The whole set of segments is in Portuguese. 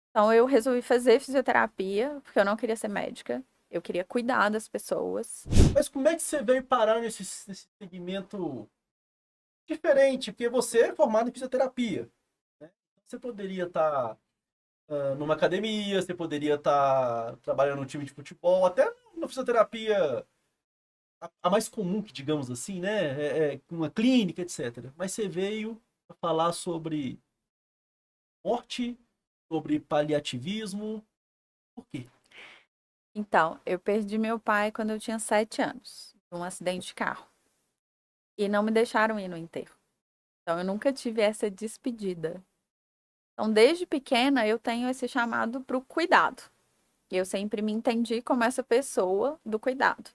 Então eu resolvi fazer fisioterapia, porque eu não queria ser médica. Eu queria cuidar das pessoas. Mas como é que você veio parar nesse segmento diferente? Porque você é formado em fisioterapia, né? Você poderia estar numa academia, você poderia estar trabalhando no time de futebol, até na fisioterapia a mais comum, que digamos assim, né? Uma clínica, etc. Mas você veio para falar sobre morte, sobre paliativismo. Por quê? Então, eu perdi meu pai quando eu tinha 7 anos, num acidente de carro. E não me deixaram ir no enterro. Então, eu nunca tive essa despedida. Então, desde pequena, eu tenho esse chamado para o cuidado. E eu sempre me entendi como essa pessoa do cuidado.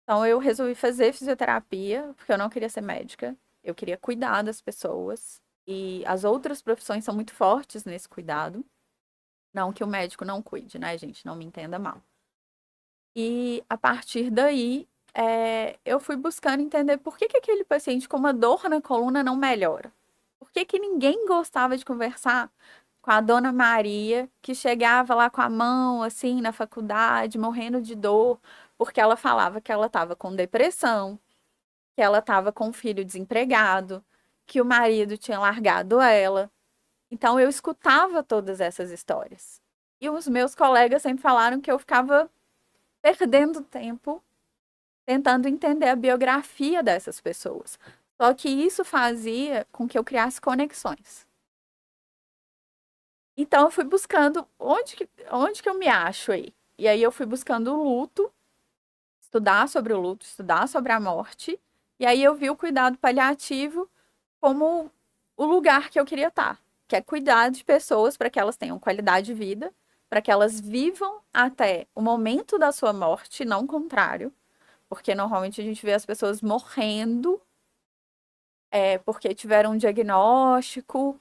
Então, eu resolvi fazer fisioterapia, porque eu não queria ser médica. Eu queria cuidar das pessoas. E as outras profissões são muito fortes nesse cuidado. Não que o médico não cuide, né, gente? Não me entenda mal. E a partir daí, eu fui buscando entender por que aquele paciente com uma dor na coluna não melhora. Por que ninguém gostava de conversar com a dona Maria, que chegava lá com a mão assim na faculdade, morrendo de dor, porque ela falava que ela estava com depressão, que ela estava com um filho desempregado, que o marido tinha largado ela. Então eu escutava todas essas histórias. E os meus colegas sempre falaram que eu ficava perdendo tempo tentando entender a biografia dessas pessoas. Só que isso fazia com que eu criasse conexões. Então eu fui buscando onde que eu me acho aí. E aí eu fui buscando o luto, estudar sobre o luto, estudar sobre a morte. E aí eu vi o cuidado paliativo como o lugar que eu queria estar, que é cuidar de pessoas para que elas tenham qualidade de vida, para que elas vivam até o momento da sua morte, não o contrário, porque normalmente a gente vê as pessoas morrendo porque tiveram um diagnóstico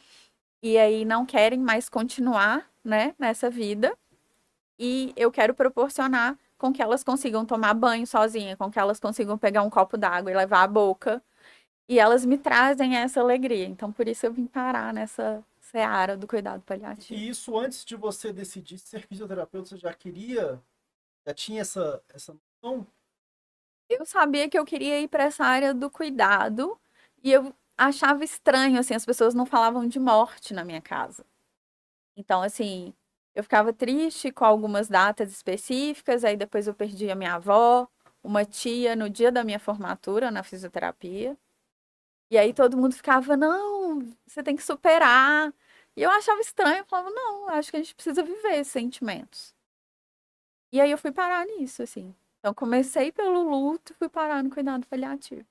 e aí não querem mais continuar, né, nessa vida. E eu quero proporcionar com que elas consigam tomar banho sozinha, com que elas consigam pegar um copo d'água e levar à boca. E elas me trazem essa alegria. Então, por isso eu vim parar nessa seara do cuidado paliativo. E isso antes de você decidir ser fisioterapeuta, você já tinha essa noção? Eu sabia que eu queria ir para essa área do cuidado e eu achava estranho, assim, as pessoas não falavam de morte na minha casa. Então, assim, eu ficava triste com algumas datas específicas, aí depois eu perdi a minha avó, uma tia no dia da minha formatura na fisioterapia. E aí todo mundo ficava, não, você tem que superar. E eu achava estranho, eu falava, não, acho que a gente precisa viver esses sentimentos. E aí eu fui parar nisso, assim. Então comecei pelo luto e fui parar no cuidado paliativo.